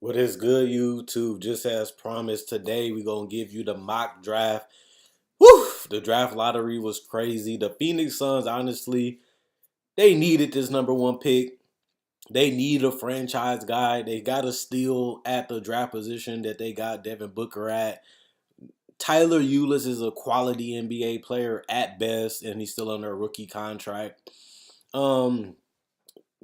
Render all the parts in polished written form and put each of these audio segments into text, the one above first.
What is good, YouTube? Just as promised, today we're going to give you the mock draft. Woo! The draft lottery was crazy. The Phoenix Suns, honestly, they needed this number one pick. They need a franchise guy. They got to steal at the draft position that they got Devin Booker at. Tyler Ulis is a quality NBA player at best, and he's still under a rookie contract. Um,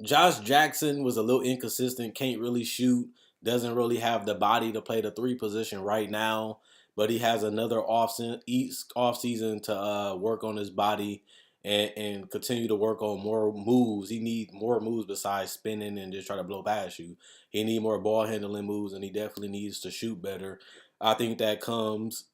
Josh Jackson was a little inconsistent, can't really shoot, doesn't really have the body to play the three position right now, but he has another off season to work on his body and continue to work on more moves. He needs more moves besides spinning and just try to blow past you. He need more ball handling moves, and he definitely needs to shoot better. I think that comes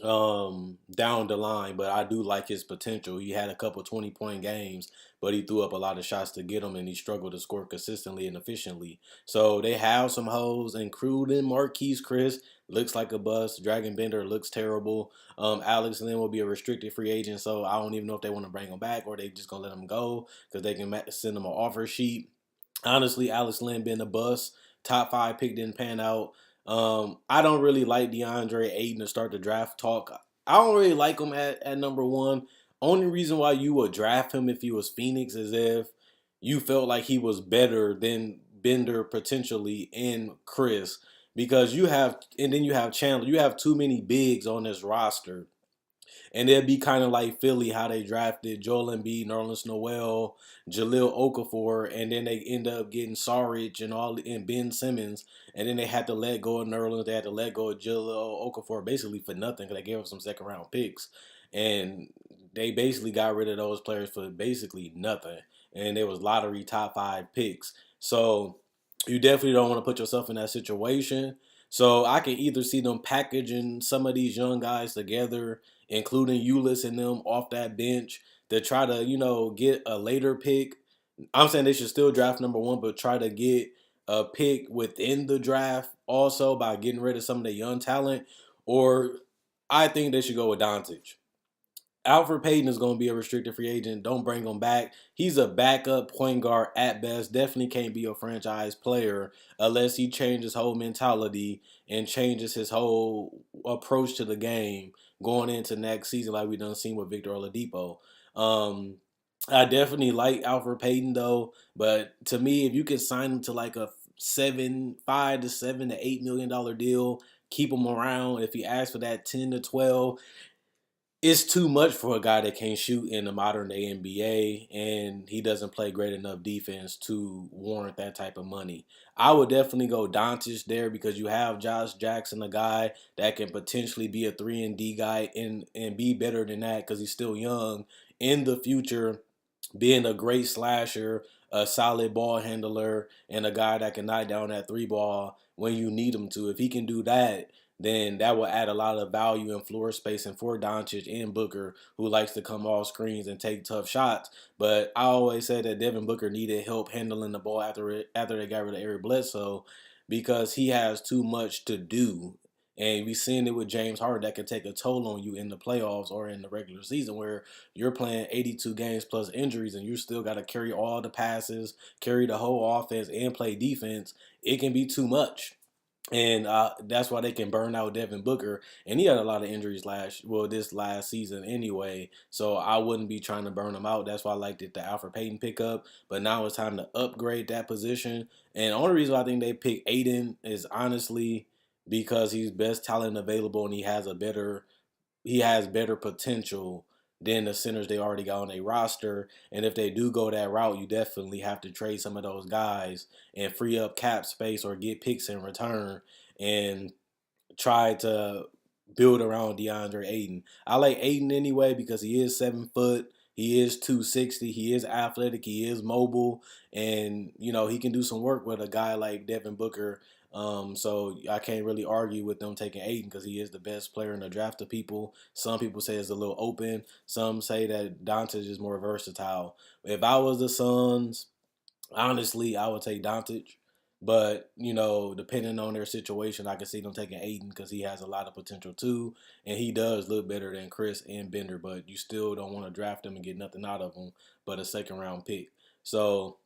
down the line, but I do like his potential. He had a couple 20-point games, but he threw up a lot of shots to get them, and he struggled to score consistently and efficiently. So they have some hoes, including Marquise Chris. Looks like a bust. Dragon Bender looks terrible. Alex Lynn will be a restricted free agent, so I don't even know if they want to bring him back or they just gonna let him go because they can send him an offer sheet. Honestly, Alex Lynn been a bust. Top five pick didn't pan out. I don't really like DeAndre Ayton to start the draft talk. I don't really like him at number one. Only reason why you would draft him if he was Phoenix is if you felt like he was better than Bender potentially and Chris. Because and then you have Chandler. You have too many bigs on this roster. And it'd be kind of like Philly, how they drafted Joel Embiid, Nerlens Noel, Jaleel Okafor, and then they end up getting Saric and Ben Simmons, and then they had to let go of Nerlens. They had to let go of Jaleel Okafor basically for nothing because they gave up some second round picks, and they basically got rid of those players for basically nothing. And there was lottery top five picks, so you definitely don't want to put yourself in that situation. So I can either see them packaging some of these young guys together, including Ulis and them off that bench to try to, get a later pick. I'm saying they should still draft number one, but try to get a pick within the draft also by getting rid of some of the young talent. Or I think they should go with Doncic. Alfred Payton is going to be a restricted free agent. Don't bring him back. He's a backup point guard at best. Definitely can't be a franchise player unless he changes his whole mentality and changes his whole approach to the game going into next season, like we done seen with Victor Oladipo. Um, I definitely like Alfred Payton though, but to me, if you could sign him to like a 5 to 7 to $8 million deal, keep him around. If he asks for that 10 to 12, it's too much for a guy that can't shoot in the modern day NBA, and he doesn't play great enough defense to warrant that type of money. I would definitely go Doncic there because you have Josh Jackson, a guy that can potentially be a 3 and D guy and be better than that because he's still young in the future, being a great slasher, a solid ball handler, and a guy that can knock down that three ball when you need him to. If he can do that, then that will add a lot of value and floor spacing for Doncic and Booker, who likes to come off screens and take tough shots. But I always said that Devin Booker needed help handling the ball after they got rid of Eric Bledsoe because he has too much to do. And we've seen it with James Harden that can take a toll on you in the playoffs or in the regular season where you're playing 82 games plus injuries and you still got to carry all the passes, carry the whole offense, and play defense. It can be too much. And that's why they can burn out Devin Booker. And he had a lot of injuries this last season anyway. So I wouldn't be trying to burn him out. That's why I liked it, the Alfred Payton pickup. But now it's time to upgrade that position. And the only reason I think they picked Aiden is honestly because he's best talent available and he has better potential than the centers they already got on their roster. And if they do go that route, you definitely have to trade some of those guys and free up cap space or get picks in return and try to build around DeAndre Ayton. I like Ayton anyway because he is 7 foot. He is 260. He is athletic. He is mobile. And, he can do some work with a guy like Devin Booker. So I can't really argue with them taking Ayton because he is the best player in the draft of people. Some people say it's a little open. Some say that Doncic is more versatile. If I was the Suns, honestly, I would take Doncic. But, depending on their situation, I can see them taking Aiden because he has a lot of potential too. And he does look better than Chris and Bender, but you still don't want to draft him and get nothing out of him but a second round pick. So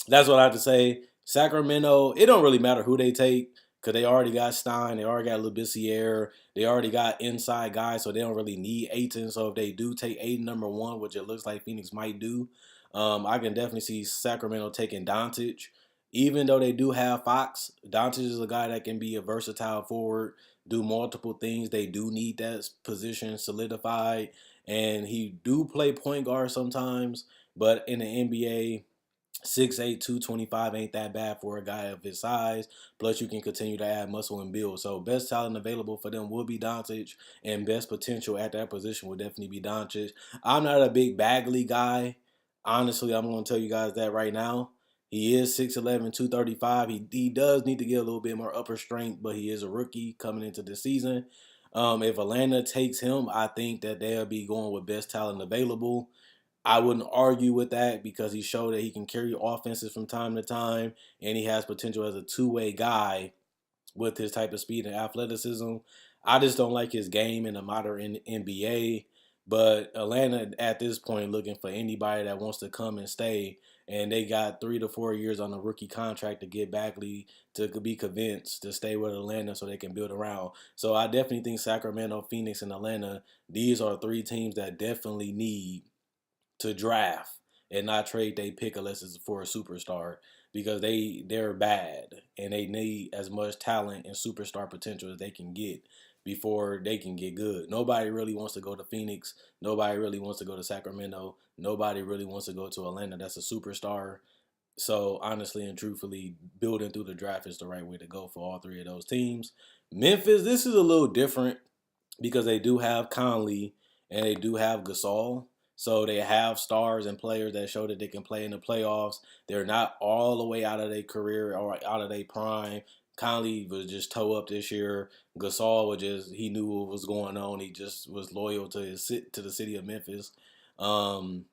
that's what I have to say. Sacramento, it don't really matter who they take because they already got Stein, they already got LeBissiere, they already got inside guys, so they don't really need Aiton. So if they do take Aiton #1, which it looks like Phoenix might do, I can definitely see Sacramento taking Doncic. Even though they do have Fox, Doncic is a guy that can be a versatile forward, do multiple things. They do need that position solidified, and he do play point guard sometimes. But in the NBA, 6'8", 225 ain't that bad for a guy of his size. Plus, you can continue to add muscle and build. So, best talent available for them will be Doncic, and best potential at that position will definitely be Doncic. I'm not a big Bagley guy. Honestly, I'm going to tell you guys that right now. He is 6'11", 235. He does need to get a little bit more upper strength, but he is a rookie coming into the season. If Atlanta takes him, I think that they'll be going with best talent available. I wouldn't argue with that because he showed that he can carry offenses from time to time, and he has potential as a two-way guy with his type of speed and athleticism. I just don't like his game in the modern NBA. But Atlanta at this point looking for anybody that wants to come and stay, and they got 3 to 4 years on a rookie contract to get Bagley to be convinced to stay with Atlanta so they can build around. So I definitely think Sacramento, Phoenix, and Atlanta, these are three teams that definitely need to draft and not trade they pick unless it's for a superstar because they're bad and they need as much talent and superstar potential as they can get before they can get good. Nobody really wants to go to Phoenix. Nobody really wants to go to Sacramento. Nobody really wants to go to Atlanta. That's a superstar. So honestly and truthfully, building through the draft is the right way to go for all three of those teams. Memphis, this is a little different because they do have Conley and they do have Gasol. So they have stars and players that show that they can play in the playoffs. They're not all the way out of their career or out of their prime. Conley was just toe up this year. Gasol was just he knew what was going on. He just was loyal to the city of Memphis. Um,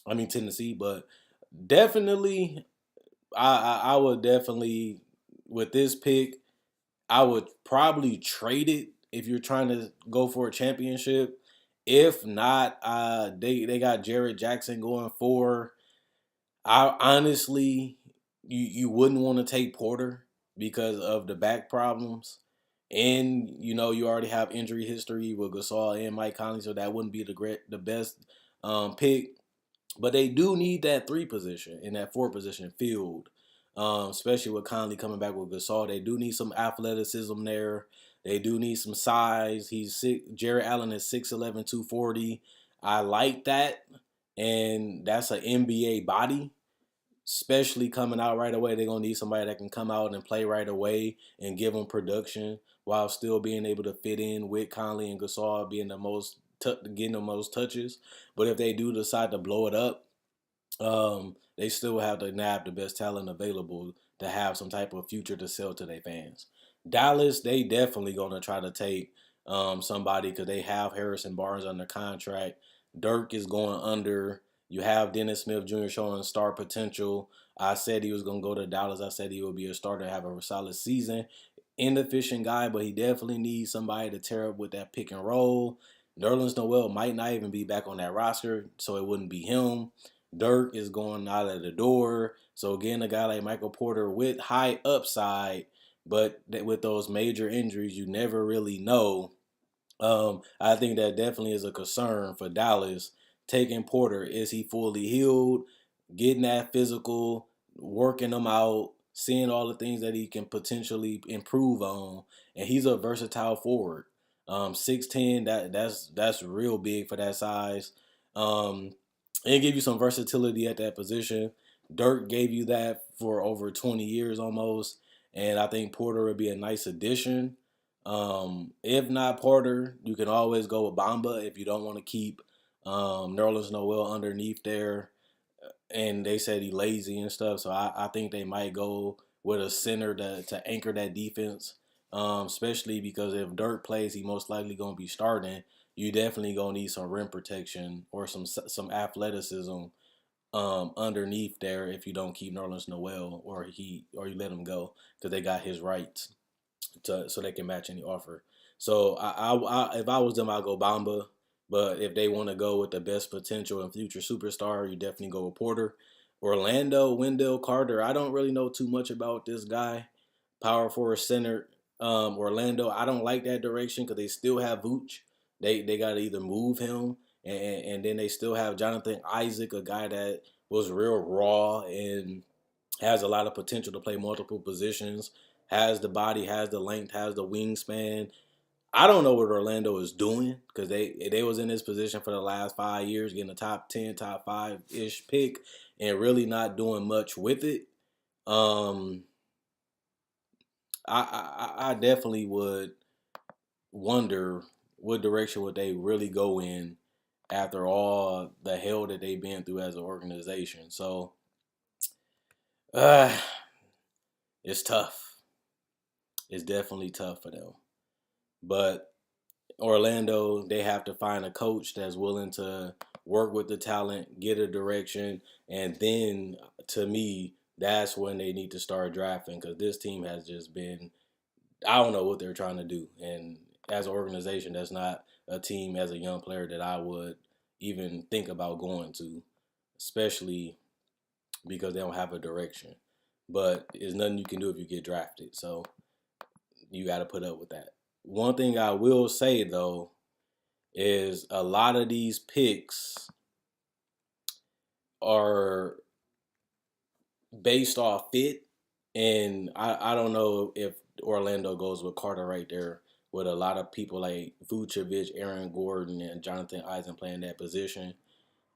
I mean Tennessee, but definitely I would definitely with this pick I would probably trade it if you're trying to go for a championship. If not, they got Jared Jackson going for. I honestly, you wouldn't want to take Porter because of the back problems, and you already have injury history with Gasol and Mike Conley, so that wouldn't be the best pick. But they do need that three position and that four position filled, especially with Conley coming back with Gasol. They do need some athleticism there. They do need some size. Jared Allen is 6'11", 240. I like that, and that's an NBA body. Especially coming out right away, they're gonna need somebody that can come out and play right away and give them production while still being able to fit in with Conley and Gasol being getting the most touches. But if they do decide to blow it up, they still have to nab the best talent available to have some type of future to sell to their fans. Dallas, they definitely gonna try to take somebody because they have Harrison Barnes under contract. Dirk is going under. You have Dennis Smith Jr. showing star potential. I said he was gonna go to Dallas. I said he would be a starter, have a solid season. Inefficient guy, but he definitely needs somebody to tear up with that pick and roll. Nerlens Noel might not even be back on that roster, so it wouldn't be him. Dirk is going out of the door. So again, a guy like Michael Porter with high upside, but with those major injuries, you never really know. I think that definitely is a concern for Dallas. Taking Porter, is he fully healed? Getting that physical, working him out, seeing all the things that he can potentially improve on, and he's a versatile forward. 6'10", that's real big for that size. Um, and give you some versatility at that position. Dirk gave you that for over 20 years almost, and I think Porter would be a nice addition. If not Porter, you can always go with Bamba if you don't want to keep Nerlens Noel underneath there. And they said he lazy and stuff, so I think they might go with a center to anchor that defense. Especially because if Dirk plays, he most likely gonna be starting. You definitely gonna need some rim protection or some athleticism underneath there if you don't keep Nerlens Noel or you let him go because they got his rights so they can match any offer. So if I was them, I'd go Bamba. But if they want to go with the best potential and future superstar, you definitely go with Porter. Orlando, Wendell Carter. I don't really know too much about this guy. Power forward center. Orlando. I don't like that direction because they still have Vooch. They got to either move him, and then they still have Jonathan Isaac, a guy that was real raw and has a lot of potential to play multiple positions. Has the body, has the length, has the wingspan. I don't know what Orlando is doing because they was in this position for the last 5 years, getting a top 10, top 5-ish pick, and really not doing much with it. Um, I definitely would wonder what direction would they really go in after all the hell that they've been through as an organization. So, uh, it's tough. It's definitely tough for them. But Orlando, they have to find a coach that's willing to work with the talent, get a direction, and then to me, that's when they need to start drafting because this team has just been, I don't know what they're trying to do. And as an organization, that's not a team as a young player that I would even think about going to, especially because they don't have a direction. But there's nothing you can do if you get drafted. So you got to put up with that. One thing I will say, though, is a lot of these picks are based off fit. And I don't know if Orlando goes with Carter right there with a lot of people like Vucevic, Aaron Gordon, and Jonathan Eisen playing that position.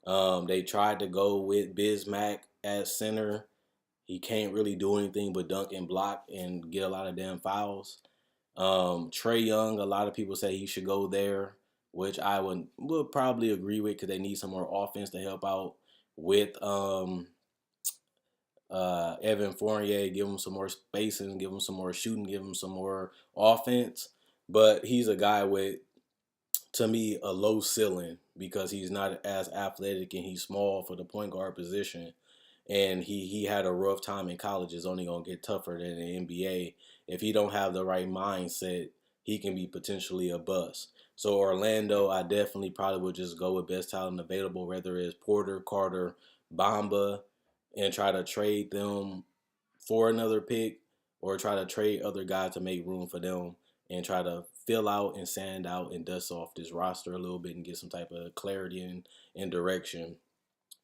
They tried to go with Bismack at center. He can't really do anything but dunk and block and get a lot of damn fouls. Trae Young, a lot of people say he should go there, which I would probably agree with because they need some more offense to help out with Evan Fournier, give him some more spacing, give him some more shooting, give him some more offense. But he's a guy with, to me, a low ceiling because he's not as athletic and he's small for the point guard position. And he had a rough time in college. It's only gonna get tougher than the NBA. If he don't have the right mindset, he can be potentially a bust. So Orlando, I definitely probably would just go with best talent available, whether it's Porter, Carter, Bamba, and try to trade them for another pick or try to trade other guys to make room for them and try to fill out and sand out and dust off this roster a little bit and get some type of clarity and direction.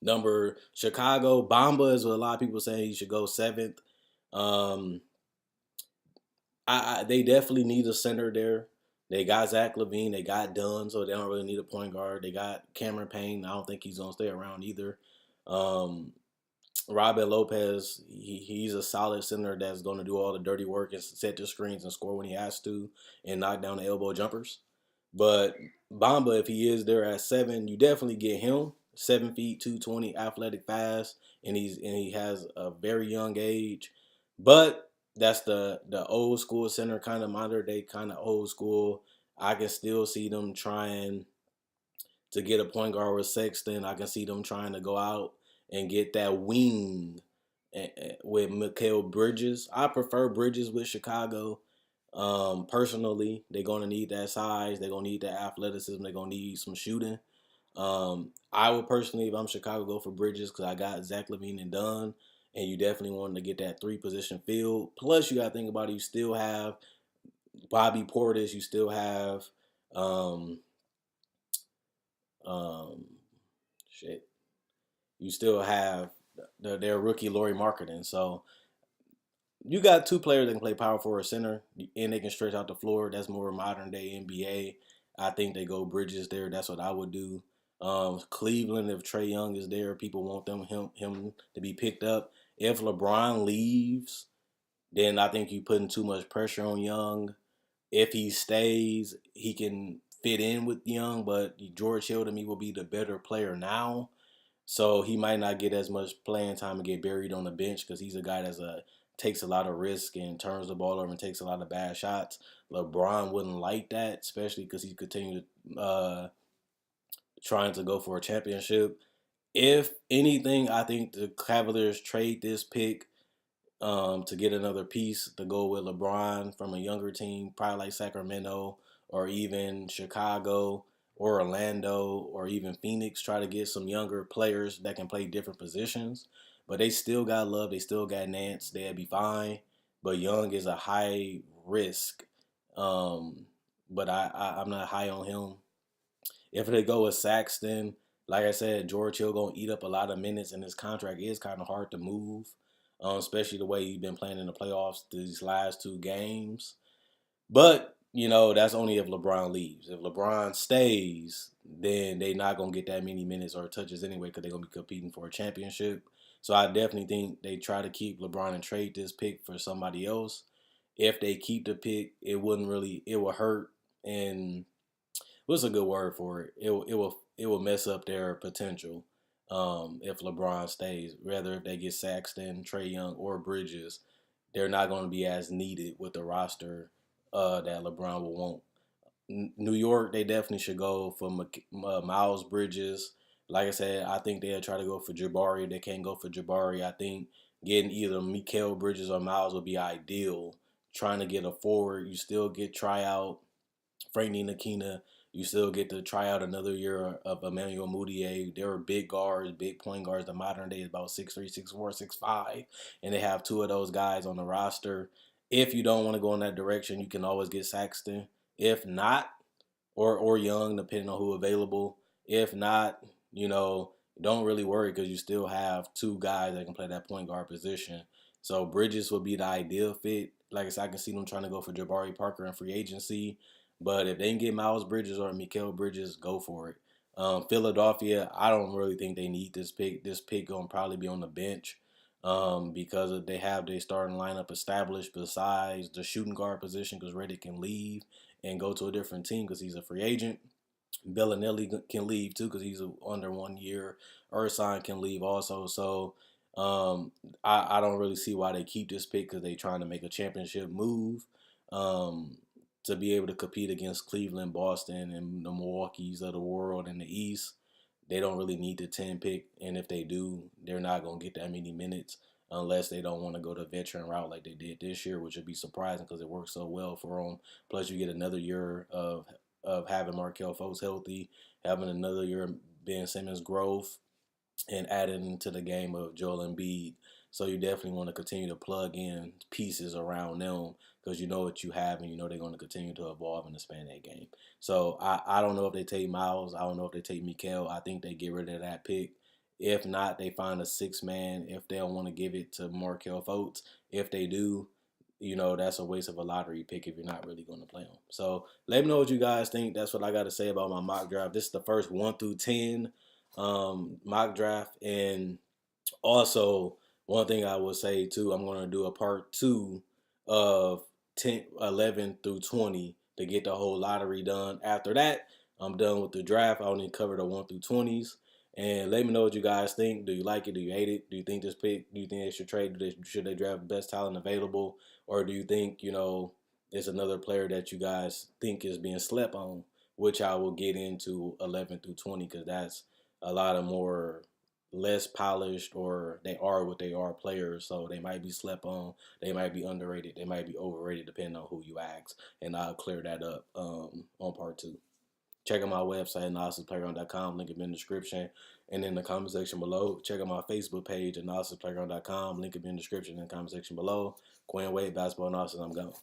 Number Chicago, Bamba is what a lot of people say he should go seventh. Um, they definitely need a center there. They got Zach LaVine, they got Dunn, so they don't really need a point guard. They got Cameron Payne. I don't think he's gonna stay around either. Um, Robin Lopez, he's a solid center that's going to do all the dirty work and set the screens and score when he has to and knock down the elbow jumpers. But Bamba, if he is there at 7, you definitely get him. 7 feet, 220, athletic, fast, and he has a very young age. But that's the old school center, kind of modern day, kind of old school. I can still see them trying to get a point guard with Sexton. I can see them trying to go out and get that wing with Mikal Bridges. I prefer Bridges with Chicago. Personally, they're going to need that size. They're going to need that athleticism. They're going to need some shooting. I would personally, if I'm Chicago, go for Bridges because I got Zach LaVine and Dunn. And you definitely want to get that 3-position field. Plus, you got to think about it. You still have Bobby Portis. You still have um, um, shit. You still have their rookie Laurie Marketing. So you got two players that can play power forward center and they can stretch out the floor. That's more modern day NBA. I think they go Bridges there. That's what I would do. Cleveland, if Trae Young is there, people want him to be picked up. If LeBron leaves, then I think you're putting too much pressure on Young. If he stays, he can fit in with Young, but George Hill to me will be the better player now. So he might not get as much playing time and get buried on the bench because he's a guy takes a lot of risk and turns the ball over and takes a lot of bad shots. LeBron wouldn't like that, especially because he continued trying to go for a championship. If anything, I think the Cavaliers trade this pick to get another piece to go with LeBron from a younger team, probably like Sacramento or even Chicago or Orlando or even Phoenix try to get some younger players that can play different positions. But they still got Love. They still got Nance. They'll be fine. But Young is a high risk. Um, but I'm not high on him. If they go with Saxton, like I said, George Hill gonna eat up a lot of minutes, and his contract is kind of hard to move, especially the way he's been playing in the playoffs these last two games. But that's only if LeBron leaves. If LeBron stays, then they're not gonna get that many minutes or touches anyway, because they're gonna be competing for a championship. So I definitely think they try to keep LeBron and trade this pick for somebody else. If they keep the pick, it will hurt, and what's a good word for it? It will mess up their potential. If LeBron stays, rather if they get Saxton, Trae Young, or Bridges, they're not going to be as needed with the roster that LeBron will want. New York, they definitely should go for Miles Bridges. Like I said, I think they'll try to go for Jabari. If they can't go for Jabari, I think getting either Mikal Bridges or Miles would be ideal. Trying to get a forward, you still get tryout Frank Ntilikina. You still get to try out another year of Emmanuel Mudiay. They were big guards, big point guards. The modern day is about 6'3", 6'4", 6'5", and they have two of those guys on the roster. If you don't want to go in that direction, you can always get Saxton. If not, or Young, depending on who available. If not, don't really worry, because you still have two guys that can play that point guard position. So Bridges would be the ideal fit. Like I said, I can see them trying to go for Jabari Parker in free agency. But if they can get Miles Bridges or Mikal Bridges, go for it. Philadelphia, I don't really think they need this pick. This pick going to probably be on the bench, because they have their starting lineup established besides the shooting guard position, because Reddick can leave and go to a different team because he's a free agent. Bellinelli can leave too because he's under 1 year. Ersan can leave also. So I don't really see why they keep this pick, because they're trying to make a championship move, um, to be able to compete against Cleveland, Boston, and the Milwaukee's of the world in the East. They don't really need the 10 pick, and if they do, they're not going to get that many minutes unless they don't want to go the veteran route like they did this year, which would be surprising because it worked so well for them. Plus, you get another year of having Markelle Fultz healthy, having another year of Ben Simmons' growth, and adding to the game of Joel Embiid. So you definitely want to continue to plug in pieces around them, because you know what you have, and you know they're going to continue to evolve and expand that game. So I don't know if they take Miles. I don't know if they take Mikal. I think they get rid of that pick. If not, they find a six-man if they don't want to give it to Markelle Fultz. If they do, that's a waste of a lottery pick if you're not really going to play them. So let me know what you guys think. That's what I got to say about my mock draft. This is the first 1 through 10 mock draft. And also, one thing I will say too, I'm going to do a part 2 of 11 through 20 to get the whole lottery done. After that, I'm done with the draft. I only cover the 1 through 20s. And let me know what you guys think. Do you like it? Do you hate it? Do you think this pick? Do you think they should trade? Should they draft the best talent available? Or do you think, it's another player that you guys think is being slept on? Which I will get into 11 through 20, because that's a lot of more less polished, or they are what they are players, so they might be slept on, they might be underrated, they might be overrated, depending on who you ask, and I'll clear that up on part 2. Check out my website, analysisplayground.com, link in the description and in the comment section below. Check out my Facebook page, analysisplayground.com, link in the description and the comment section below. Quinn Wade, Basketball Analysis, I'm gone.